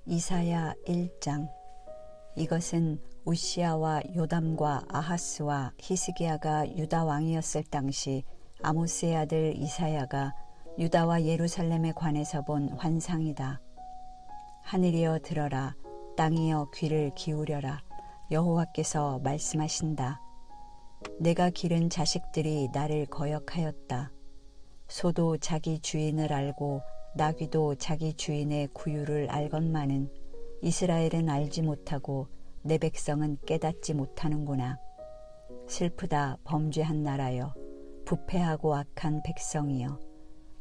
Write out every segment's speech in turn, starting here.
이사야 1장. 이것은 우시야와 요담과 아하스와 히스기야가 유다 왕이었을 당시 아모스의 아들 이사야가 유다와 예루살렘에 관해서 본 환상이다. 하늘이여 들어라, 땅이여 귀를 기울여라. 여호와께서 말씀하신다. 내가 기른 자식들이 나를 거역하였다. 소도 자기 주인을 알고 나귀도 자기 주인의 구유를 알건만은 이스라엘은 알지 못하고 내 백성은 깨닫지 못하는구나. 슬프다 범죄한 나라여, 부패하고 악한 백성이여.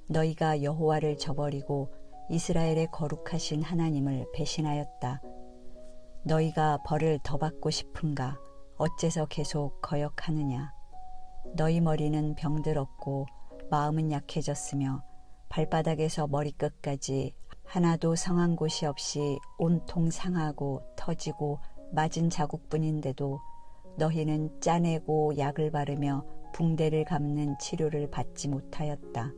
너희가 여호와를 저버리고 이스라엘의 거룩하신 하나님을 배신하였다. 너희가 벌을 더 받고 싶은가? 어째서 계속 거역하느냐? 너희 머리는 병들었고 마음은 약해졌으며 발바닥에서 머리끝까지 하나도 성한 곳이 없이 온통 상하고 터지고 맞은 자국뿐인데도 너희는 짜내고 약을 바르며 붕대를 감는 치료를 받지 못하였다.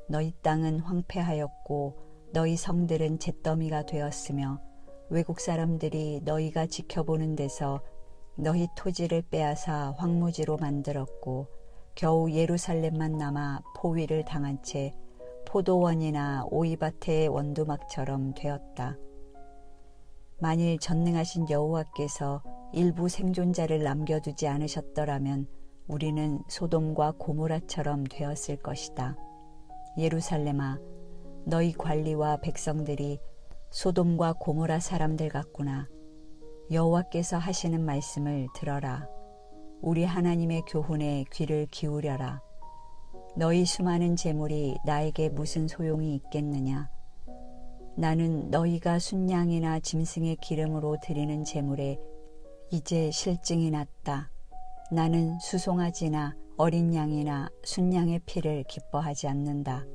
너희 땅은 황폐하였고 너희 성들은 잿더미가 되었으며 외국 사람들이 너희가 지켜보는 데서 너희 토지를 빼앗아 황무지로 만들었고 겨우 예루살렘만 남아 포위를 당한 채 포도원이나 오이밭의 원두막처럼 되었다. 만일 전능하신 여호와께서 일부 생존자를 남겨두지 않으셨더라면 우리는 소돔과 고모라처럼 되었을 것이다. 예루살렘아, 너희 관리와 백성들이 소돔과 고모라 사람들 같구나. 여호와께서 하시는 말씀을 들어라. 우리 하나님의 교훈에 귀를 기울여라. 너희 수많은 재물이 나에게 무슨 소용이 있겠느냐? 나는 너희가 순양이나 짐승의 기름으로 드리는 재물에 이제 실증이 났다. 나는 수송아지나 어린 양이나 순양의 피를 기뻐하지 않는다.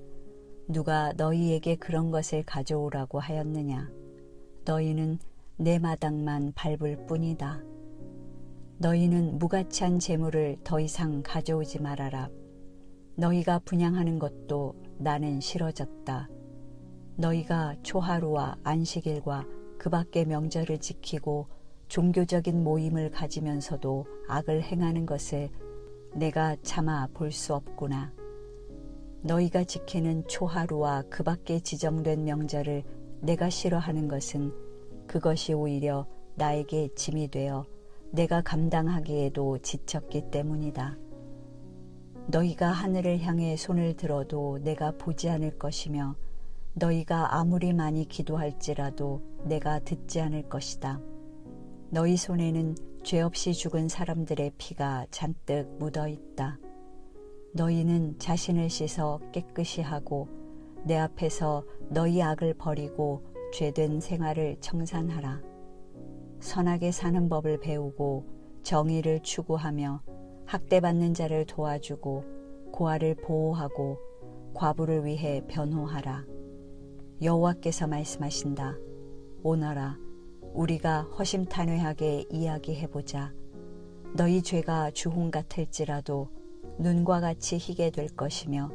누가 너희에게 그런 것을 가져오라고 하였느냐? 너희는 내 마당만 밟을 뿐이다. 너희는 무가치한 재물을 더 이상 가져오지 말아라. 너희가 분향하는 것도 나는 싫어졌다. 너희가 초하루와 안식일과 그 밖의 명절을 지키고 종교적인 모임을 가지면서도 악을 행하는 것을 내가 참아 볼 수 없구나. 너희가 지키는 초하루와 그 밖에 지정된 명절을 내가 싫어하는 것은 그것이 오히려 나에게 짐이 되어 내가 감당하기에도 지쳤기 때문이다. 너희가 하늘을 향해 손을 들어도 내가 보지 않을 것이며 너희가 아무리 많이 기도할지라도 내가 듣지 않을 것이다. 너희 손에는 죄 없이 죽은 사람들의 피가 잔뜩 묻어 있다. 너희는 자신을 씻어 깨끗이 하고 내 앞에서 너희 악을 버리고 죄된 생활을 청산하라. 선하게 사는 법을 배우고 정의를 추구하며 학대받는 자를 도와주고 고아를 보호하고 과부를 위해 변호하라. 여호와께서 말씀하신다. 오너라, 우리가 허심탄회하게 이야기해보자. 너희 죄가 주홍 같을지라도 눈과 같이 희게 될 것이며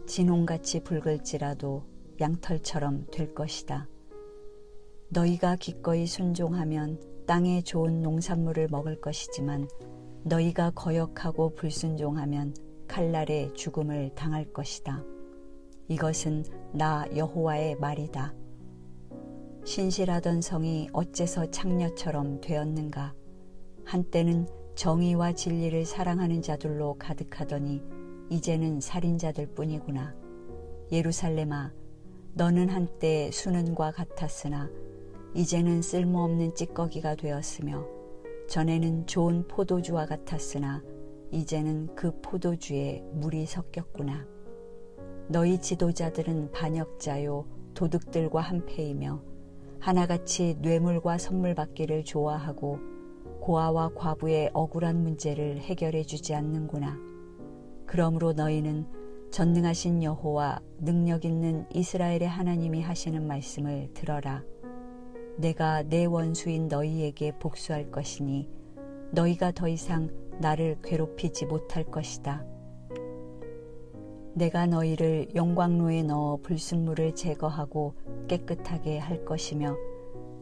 진홍같이 붉을지라도 양털처럼 될 것이다. 너희가 기꺼이 순종하면 땅에 좋은 농산물을 먹을 것이지만 너희가 거역하고 불순종하면 칼날에 죽음을 당할 것이다. 이것은 나 여호와의 말이다. 신실하던 성이 어째서 창녀처럼 되었는가? 한때는 정의와 진리를 사랑하는 자들로 가득하더니 이제는 살인자들 뿐이구나. 예루살렘아, 너는 한때 수는과 같았으나 이제는 쓸모없는 찌꺼기가 되었으며 전에는 좋은 포도주와 같았으나 이제는 그 포도주에 물이 섞였구나. 너희 지도자들은 반역자요 도둑들과 한패이며 하나같이 뇌물과 선물 받기를 좋아하고 고아와 과부의 억울한 문제를 해결해 주지 않는구나. 그러므로 너희는 전능하신 여호와 능력 있는 이스라엘의 하나님이 하시는 말씀을 들어라. 내가 내 원수인 너희에게 복수할 것이니 너희가 더 이상 나를 괴롭히지 못할 것이다. 내가 너희를 용광로에 넣어 불순물을 제거하고 깨끗하게 할 것이며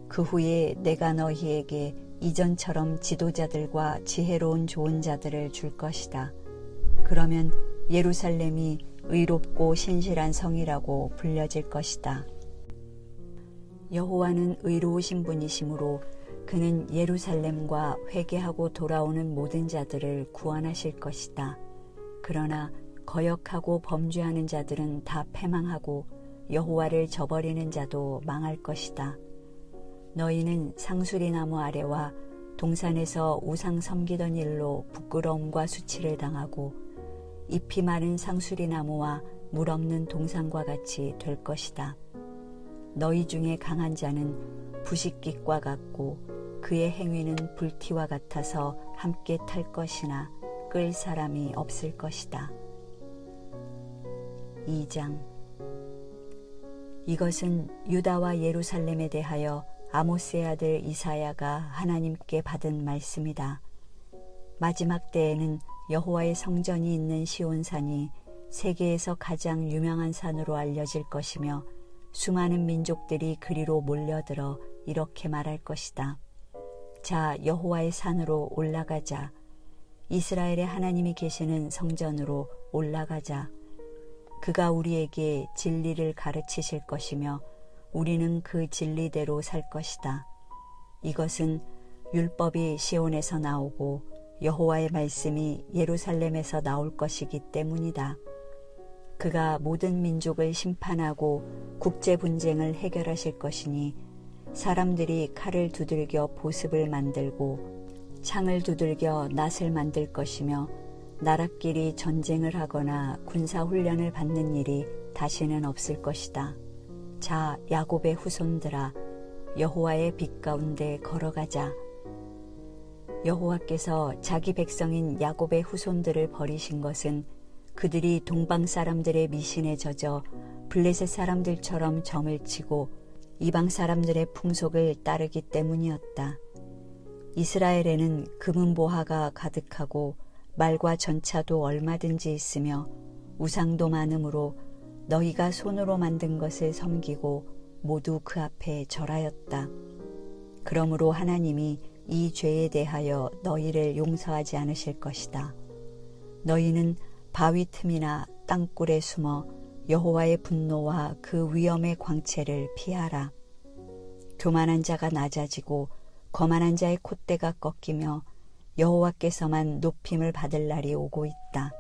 그 후에 내가 너희에게 이전처럼 지도자들과 지혜로운 좋은 자들을 줄 것이다. 그러면 예루살렘이 의롭고 신실한 성이라고 불려질 것이다. 여호와는 의로우신 분이시므로 그는 예루살렘과 회개하고 돌아오는 모든 자들을 구원하실 것이다. 그러나 거역하고 범죄하는 자들은 다 패망하고 여호와를 저버리는 자도 망할 것이다. 너희는 상수리나무 아래와 동산에서 우상 섬기던 일로 부끄러움과 수치를 당하고 잎이 마른 상수리나무와 물 없는 동산과 같이 될 것이다. 너희 중에 강한 자는 부식깃과 같고 그의 행위는 불티와 같아서 함께 탈 것이나 끌 사람이 없을 것이다. 2장. 이것은 유다와 예루살렘에 대하여 아모스의 아들 이사야가 하나님께 받은 말씀이다. 마지막 때에는 여호와의 성전이 있는 시온산이 세계에서 가장 유명한 산으로 알려질 것이며 수많은 민족들이 그리로 몰려들어 이렇게 말할 것이다. 자, 여호와의 산으로 올라가자. 이스라엘의 하나님이 계시는 성전으로 올라가자. 그가 우리에게 진리를 가르치실 것이며 우리는 그 진리대로 살 것이다. 이것은 율법이 시온에서 나오고 여호와의 말씀이 예루살렘에서 나올 것이기 때문이다. 그가 모든 민족을 심판하고 국제 분쟁을 해결하실 것이니 사람들이 칼을 두들겨 보습을 만들고 창을 두들겨 낫을 만들 것이며 나라끼리 전쟁을 하거나 군사훈련을 받는 일이 다시는 없을 것이다. 자, 야곱의 후손들아, 여호와의 빛 가운데 걸어가자. 여호와께서 자기 백성인 야곱의 후손들을 버리신 것은 그들이 동방 사람들의 미신에 젖어 블레셋 사람들처럼 점을 치고 이방 사람들의 풍속을 따르기 때문이었다. 이스라엘에는 금은보화가 가득하고 말과 전차도 얼마든지 있으며 우상도 많으므로 너희가 손으로 만든 것을 섬기고 모두 그 앞에 절하였다. 그러므로 하나님이 이 죄에 대하여 너희를 용서하지 않으실 것이다. 너희는 바위 틈이나 땅굴에 숨어 여호와의 분노와 그 위엄의 광채를 피하라. 교만한 자가 낮아지고 거만한 자의 콧대가 꺾이며 여호와께서만 높임을 받을 날이 오고 있다.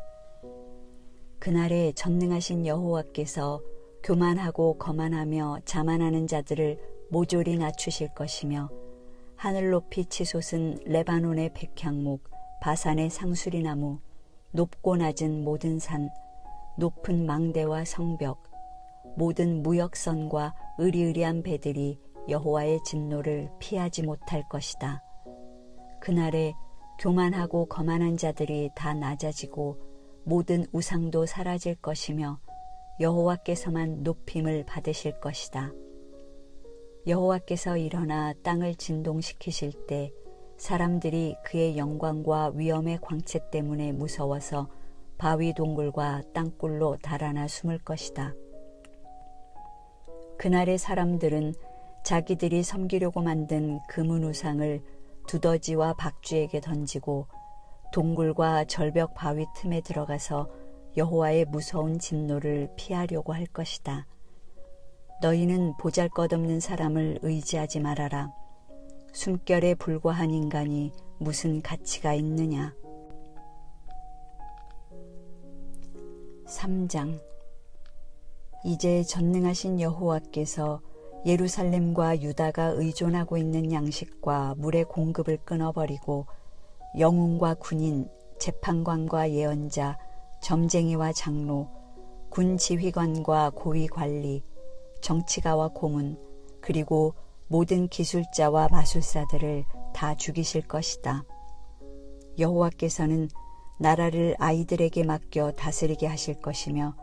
그날에 전능하신 여호와께서 교만하고 거만하며 자만하는 자들을 모조리 낮추실 것이며 하늘 높이 치솟은 레바논의 백향목, 바산의 상수리나무, 높고 낮은 모든 산, 높은 망대와 성벽, 모든 무역선과 의리의리한 배들이 여호와의 진노를 피하지 못할 것이다. 그날에 교만하고 거만한 자들이 다 낮아지고 모든 우상도 사라질 것이며 여호와께서만 높임을 받으실 것이다. 여호와께서 일어나 땅을 진동시키실 때 사람들이 그의 영광과 위엄의 광채 때문에 무서워서 바위 동굴과 땅굴로 달아나 숨을 것이다. 그날의 사람들은 자기들이 섬기려고 만든 금은 우상을 두더지와 박쥐에게 던지고 동굴과 절벽 바위 틈에 들어가서 여호와의 무서운 진노를 피하려고 할 것이다. 너희는 보잘것없는 사람을 의지하지 말아라. 숨결에 불과한 인간이 무슨 가치가 있느냐. 3장. 이제 전능하신 여호와께서 예루살렘과 유다가 의존하고 있는 양식과 물의 공급을 끊어버리고 영웅과 군인, 재판관과 예언자, 점쟁이와 장로, 군 지휘관과 고위 관리, 정치가와 고문, 그리고 모든 기술자와 마술사들을 다 죽이실 것이다. 여호와께서는 나라를 아이들에게 맡겨 다스리게 하실 것이며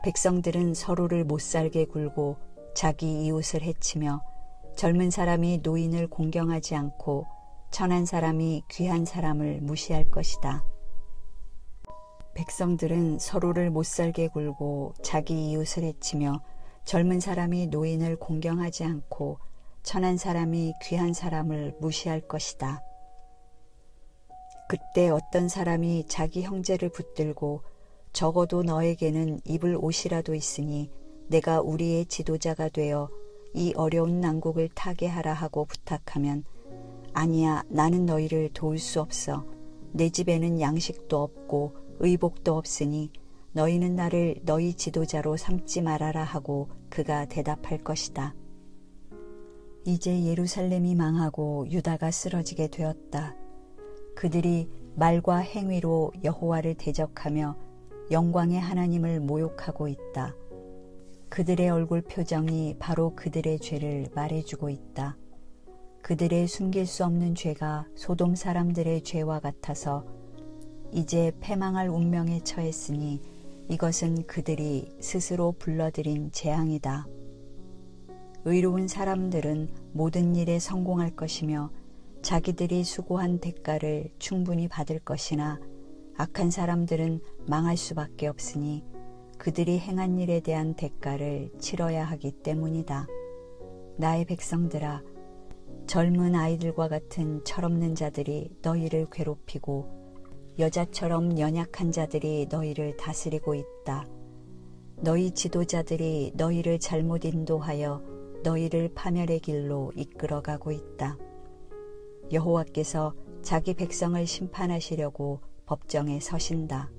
백성들은 서로를 못살게 굴고 자기 이웃을 해치며 젊은 사람이 노인을 공경하지 않고 천한 사람이 귀한 사람을 무시할 것이다. 백성들은 서로를 못살게 굴고 자기 이웃을 해치며 젊은 사람이 노인을 공경하지 않고 천한 사람이 귀한 사람을 무시할 것이다. 그때 어떤 사람이 자기 형제를 붙들고 적어도 너에게는 입을 옷이라도 있으니 내가 우리의 지도자가 되어 이 어려운 난국을 타게 하라 하고 부탁하면 아니야, 나는 너희를 도울 수 없어. 내 집에는 양식도 없고 의복도 없으니 너희는 나를 너희 지도자로 삼지 말아라 하고 그가 대답할 것이다. 이제 예루살렘이 망하고 유다가 쓰러지게 되었다. 그들이 말과 행위로 여호와를 대적하며 영광의 하나님을 모욕하고 있다. 그들의 얼굴 표정이 바로 그들의 죄를 말해주고 있다. 그들의 숨길 수 없는 죄가 소돔 사람들의 죄와 같아서 이제 패망할 운명에 처했으니 이것은 그들이 스스로 불러들인 재앙이다. 의로운 사람들은 모든 일에 성공할 것이며 자기들이 수고한 대가를 충분히 받을 것이나 악한 사람들은 망할 수밖에 없으니 그들이 행한 일에 대한 대가를 치러야 하기 때문이다. 나의 백성들아, 젊은 아이들과 같은 철없는 자들이 너희를 괴롭히고 여자처럼 연약한 자들이 너희를 다스리고 있다. 너희 지도자들이 너희를 잘못 인도하여 너희를 파멸의 길로 이끌어가고 있다. 여호와께서 자기 백성을 심판하시려고 법정에 서신다.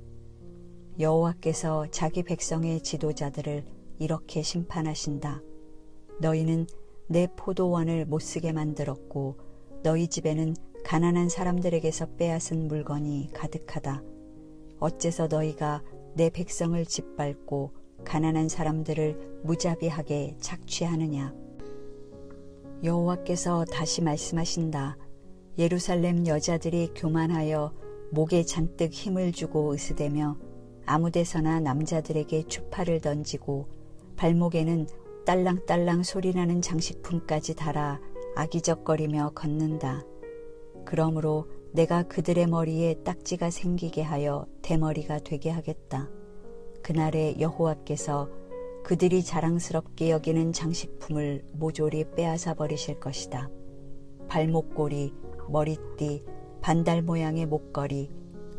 여호와께서 자기 백성의 지도자들을 이렇게 심판하신다. 너희는 내 포도원을 못쓰게 만들었고 너희 집에는 가난한 사람들에게서 빼앗은 물건이 가득하다. 어째서 너희가 내 백성을 짓밟고 가난한 사람들을 무자비하게 착취하느냐. 여호와께서 다시 말씀하신다. 예루살렘 여자들이 교만하여 목에 잔뜩 힘을 주고 으스대며 아무데서나 남자들에게 추파를 던지고 발목에는 딸랑딸랑 소리나는 장식품까지 달아 아기적거리며 걷는다. 그러므로 내가 그들의 머리에 딱지가 생기게 하여 대머리가 되게 하겠다. 그날에 여호와께서 그들이 자랑스럽게 여기는 장식품을 모조리 빼앗아 버리실 것이다. 발목고리, 머리띠, 반달 모양의 목걸이,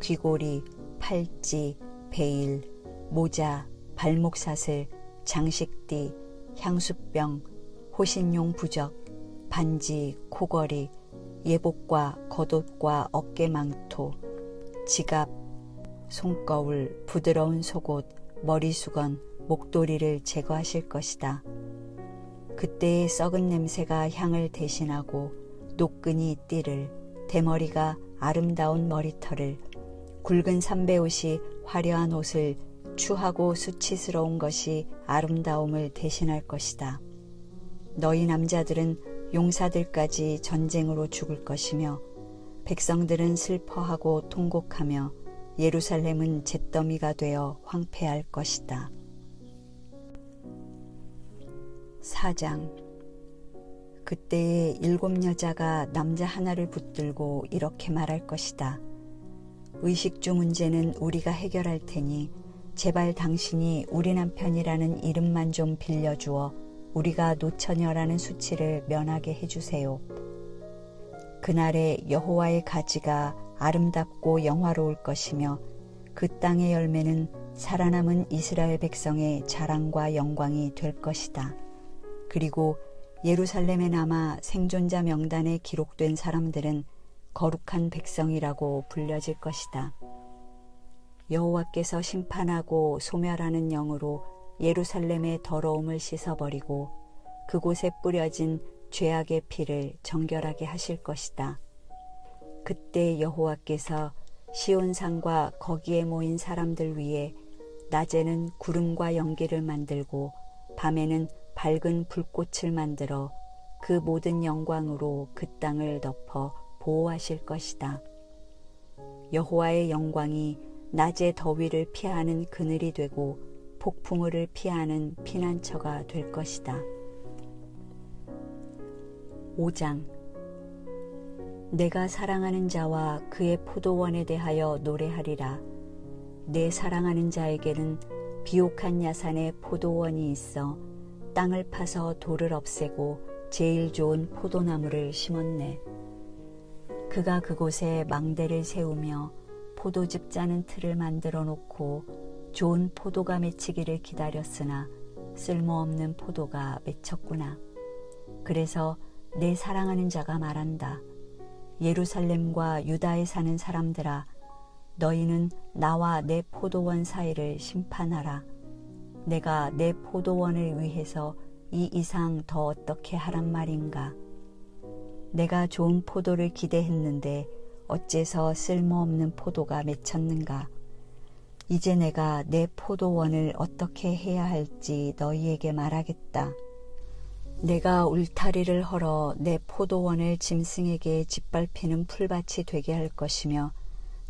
귀고리, 팔찌, 베일, 모자, 발목사슬, 장식띠, 향수병, 호신용 부적, 반지, 코걸이, 예복과 겉옷과 어깨망토, 지갑, 손거울, 부드러운 속옷, 머리수건, 목도리를 제거하실 것이다. 그때의 썩은 냄새가 향을 대신하고 노끈이 띠를, 대머리가 아름다운 머리털을, 굵은 삼배옷이 화려한 옷을, 추하고 수치스러운 것이 아름다움을 대신할 것이다. 너희 남자들은 용사들까지 전쟁으로 죽을 것이며 백성들은 슬퍼하고 통곡하며 예루살렘은 잿더미가 되어 황폐할 것이다. 4장. 그때에 7 여자가 남자 하나를 붙들고 이렇게 말할 것이다. 의식주 문제는 우리가 해결할 테니 제발 당신이 우리 남편이라는 이름만 좀 빌려주어 우리가 노처녀라는 수치를 면하게 해주세요. 그날에 여호와의 가지가 아름답고 영화로울 것이며 그 땅의 열매는 살아남은 이스라엘 백성의 자랑과 영광이 될 것이다. 그리고 예루살렘에 남아 생존자 명단에 기록된 사람들은 거룩한 백성이라고 불려질 것이다. 여호와께서 심판하고 소멸하는 영으로 예루살렘의 더러움을 씻어버리고 그곳에 뿌려진 죄악의 피를 정결하게 하실 것이다. 그때 여호와께서 시온산과 거기에 모인 사람들 위에 낮에는 구름과 연기를 만들고 밤에는 밝은 불꽃을 만들어 그 모든 영광으로 그 땅을 덮어 보호하실 것이다. 여호와의 영광이 낮의 더위를 피하는 그늘이 되고 폭풍우를 피하는 피난처가 될 것이다. 5장. 내가 사랑하는 자와 그의 포도원에 대하여 노래하리라. 내 사랑하는 자에게는 비옥한 야산에 포도원이 있어 땅을 파서 돌을 없애고 제일 좋은 포도나무를 심었네. 그가 그곳에 망대를 세우며 포도즙 짜는 틀을 만들어 놓고 좋은 포도가 맺히기를 기다렸으나 쓸모없는 포도가 맺혔구나. 그래서 내 사랑하는 자가 말한다. 예루살렘과 유다에 사는 사람들아, 너희는 나와 내 포도원 사이를 심판하라. 내가 내 포도원을 위해서 이 이상 더 어떻게 하란 말인가. 내가 좋은 포도를 기대했는데 어째서 쓸모없는 포도가 맺혔는가. 이제 내가 내 포도원을 어떻게 해야 할지 너희에게 말하겠다. 내가 울타리를 헐어 내 포도원을 짐승에게 짓밟히는 풀밭이 되게 할 것이며,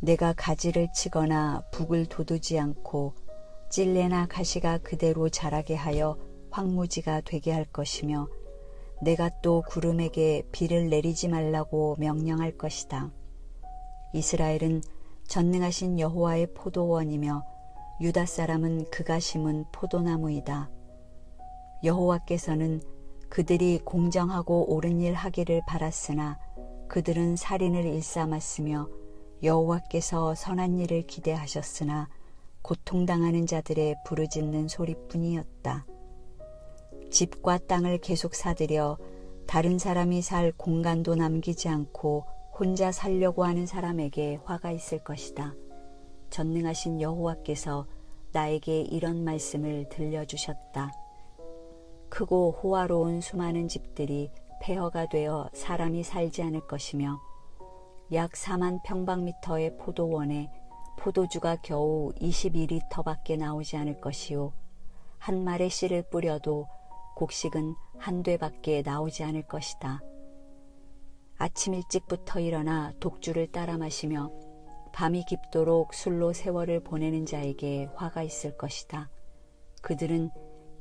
내가 가지를 치거나 북을 돋우지 않고 찔레나 가시가 그대로 자라게 하여 황무지가 되게 할 것이며, 내가 또 구름에게 비를 내리지 말라고 명령할 것이다. 이스라엘은 전능하신 여호와의 포도원이며 유다 사람은 그가 심은 포도나무이다. 여호와께서는 그들이 공정하고 옳은 일 하기를 바랐으나 그들은 살인을 일삼았으며, 여호와께서 선한 일을 기대하셨으나 고통당하는 자들의 부르짖는 소리뿐이었다. 집과 땅을 계속 사들여 다른 사람이 살 공간도 남기지 않고 혼자 살려고 하는 사람에게 화가 있을 것이다. 전능하신 여호와께서 나에게 이런 말씀을 들려주셨다. 크고 호화로운 수많은 집들이 폐허가 되어 사람이 살지 않을 것이며, 약 4만 평방미터의 포도원에 포도주가 겨우 22리터밖에 나오지 않을 것이요, 한 말에 씨를 뿌려도 곡식은 한 되밖에 나오지 않을 것이다. 아침 일찍부터 일어나 독주를 따라 마시며 밤이 깊도록 술로 세월을 보내는 자에게 화가 있을 것이다. 그들은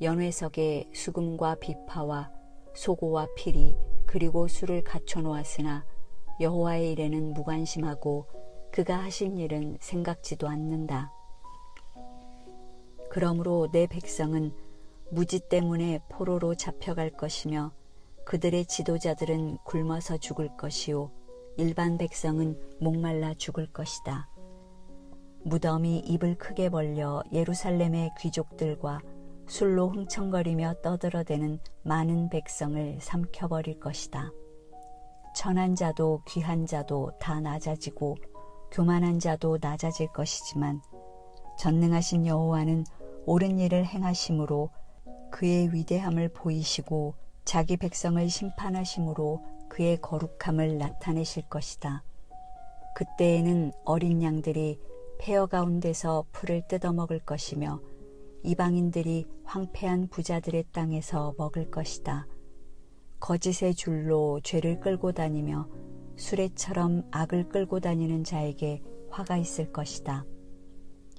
연회석에 수금과 비파와 소고와 피리 그리고 술을 갖춰 놓았으나 여호와의 일에는 무관심하고 그가 하신 일은 생각지도 않는다. 그러므로 내 백성은 무지 때문에 포로로 잡혀갈 것이며, 그들의 지도자들은 굶어서 죽을 것이요, 일반 백성은 목말라 죽을 것이다. 무덤이 입을 크게 벌려 예루살렘의 귀족들과 술로 흥청거리며 떠들어대는 많은 백성을 삼켜버릴 것이다. 천한 자도 귀한 자도 다 낮아지고 교만한 자도 낮아질 것이지만, 전능하신 여호와는 옳은 일을 행하심으로 그의 위대함을 보이시고 자기 백성을 심판하심으로 그의 거룩함을 나타내실 것이다. 그때에는 어린 양들이 폐허 가운데서 풀을 뜯어먹을 것이며, 이방인들이 황폐한 부자들의 땅에서 먹을 것이다. 거짓의 줄로 죄를 끌고 다니며 수레처럼 악을 끌고 다니는 자에게 화가 있을 것이다.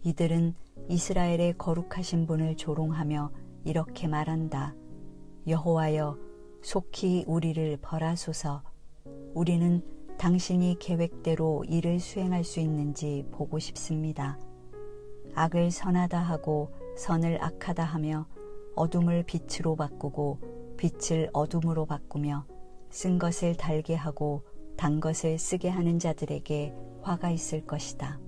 이들은 이스라엘의 거룩하신 분을 조롱하며 이렇게 말한다. 여호와여, 속히 우리를 벌하소서. 우리는 당신이 계획대로 일을 수행할 수 있는지 보고 싶습니다. 악을 선하다 하고 선을 악하다 하며 어둠을 빛으로 바꾸고 빛을 어둠으로 바꾸며 쓴 것을 달게 하고 단 것을 쓰게 하는 자들에게 화가 있을 것이다.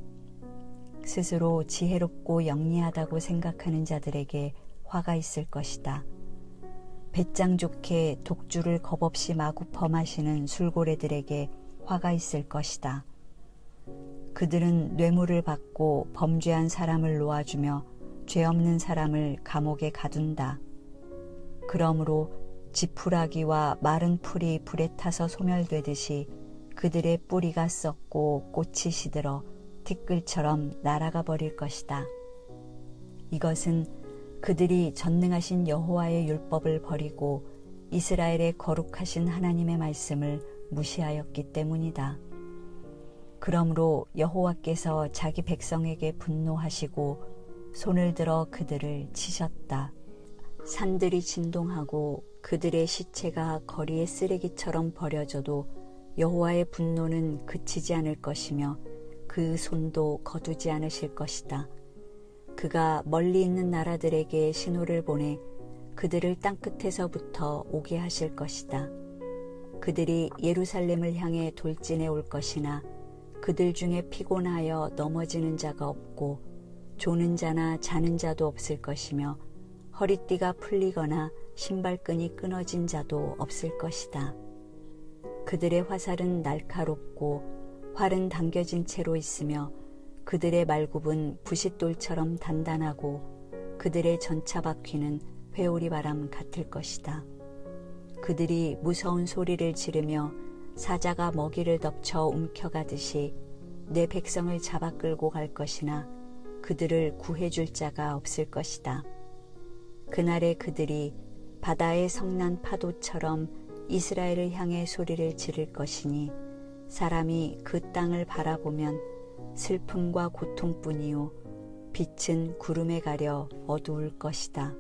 스스로 지혜롭고 영리하다고 생각하는 자들에게 화가 있을 것이다. 배짱 좋게 독주를 겁없이 마구 퍼마시는 술고래들에게 화가 있을 것이다. 그들은 뇌물을 받고 범죄한 사람을 놓아주며 죄 없는 사람을 감옥에 가둔다. 그러므로 지푸라기와 마른 풀이 불에 타서 소멸되듯이 그들의 뿌리가 썩고 꽃이 시들어 티끌처럼 날아가 버릴 것이다. 이것은 그들이 전능하신 여호와의 율법을 버리고 이스라엘의 거룩하신 하나님의 말씀을 무시하였기 때문이다. 그러므로 여호와께서 자기 백성에게 분노하시고 손을 들어 그들을 치셨다. 산들이 진동하고 그들의 시체가 거리의 쓰레기처럼 버려져도 여호와의 분노는 그치지 않을 것이며 그 손도 거두지 않으실 것이다. 그가 멀리 있는 나라들에게 신호를 보내 그들을 땅끝에서부터 오게 하실 것이다. 그들이 예루살렘을 향해 돌진해 올 것이나 그들 중에 피곤하여 넘어지는 자가 없고 조는 자나 자는 자도 없을 것이며 허리띠가 풀리거나 신발끈이 끊어진 자도 없을 것이다. 그들의 화살은 날카롭고 활은 당겨진 채로 있으며 그들의 말굽은 부싯돌처럼 단단하고 그들의 전차바퀴는 회오리 바람 같을 것이다. 그들이 무서운 소리를 지르며 사자가 먹이를 덮쳐 움켜가듯이 내 백성을 잡아 끌고 갈 것이나 그들을 구해줄 자가 없을 것이다. 그날에 그들이 바다의 성난 파도처럼 이스라엘을 향해 소리를 지를 것이니 사람이 그 땅을 바라보면 슬픔과 고통뿐이요 빛은 구름에 가려 어두울 것이다.